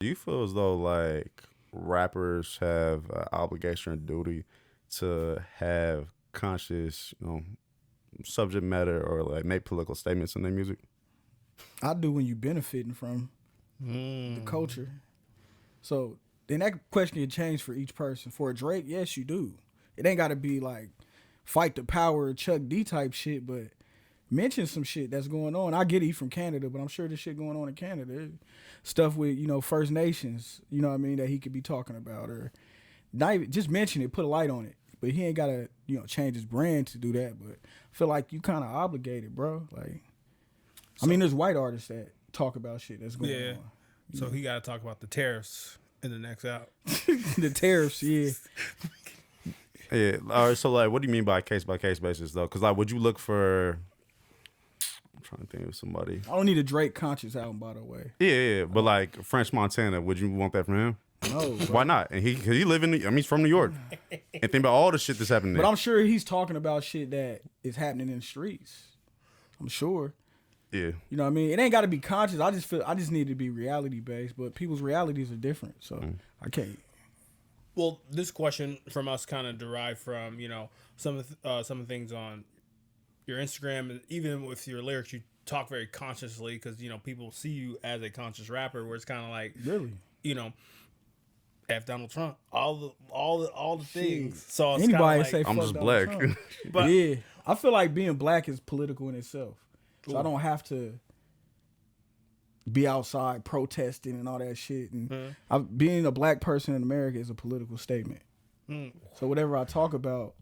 Do you feel as though like rappers have an obligation or duty to have conscious, subject matter or like make political statements in their music? I do when you benefiting from the culture. So then that question can change for each person. For a Drake, yes, you do. It ain't got to be like fight the power, Chuck D type shit, but mention some shit that's going on. I get he from Canada, but I'm sure there's shit going on in Canada. Stuff with, First Nations, what I mean, that he could be talking about. Or not even, just mention it, put a light on it. But he ain't got to, change his brand to do that. But I feel like you kind of obligated, bro. Like, I mean, there's white artists that talk about shit that's going on. So he got to talk about the tariffs in the next out. The tariffs, yeah. Yeah. All right. So like, what do you mean by case basis though? Because like, would you look for? I'm trying to think of somebody. I don't need a Drake conscious album, by the way. Yeah. But like French Montana, would you want that from him? No. Why not? And he live in. He's from New York. And think about all the shit that's happening there. But I'm sure he's talking about shit that is happening in the streets. I'm sure. Yeah. You know what I mean? It ain't got to be conscious. I just need to be reality based. But people's realities are different, so I can't. Well, this question from us kind of derived from some of the things on your Instagram, and even with your lyrics, you talk very consciously because people see you as a conscious rapper. Where it's kind of like Really, F Donald Trump, all the things. So it's anybody like, say I'm fuck just Donald black. Trump. But Yeah, I feel like being black is political in itself, so I don't have to be outside protesting and all that shit. And being a black person in America is a political statement. So whatever I talk about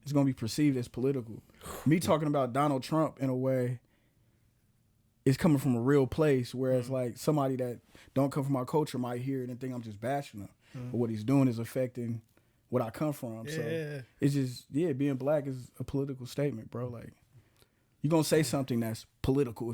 is going to be perceived as political. Me talking about Donald Trump in a way is coming from a real place, whereas like somebody that don't come from our culture might hear it and think I'm just bashing him. But what he's doing is affecting what I come from. So it's just, being black is a political statement, bro. Like, you're going to say something that's political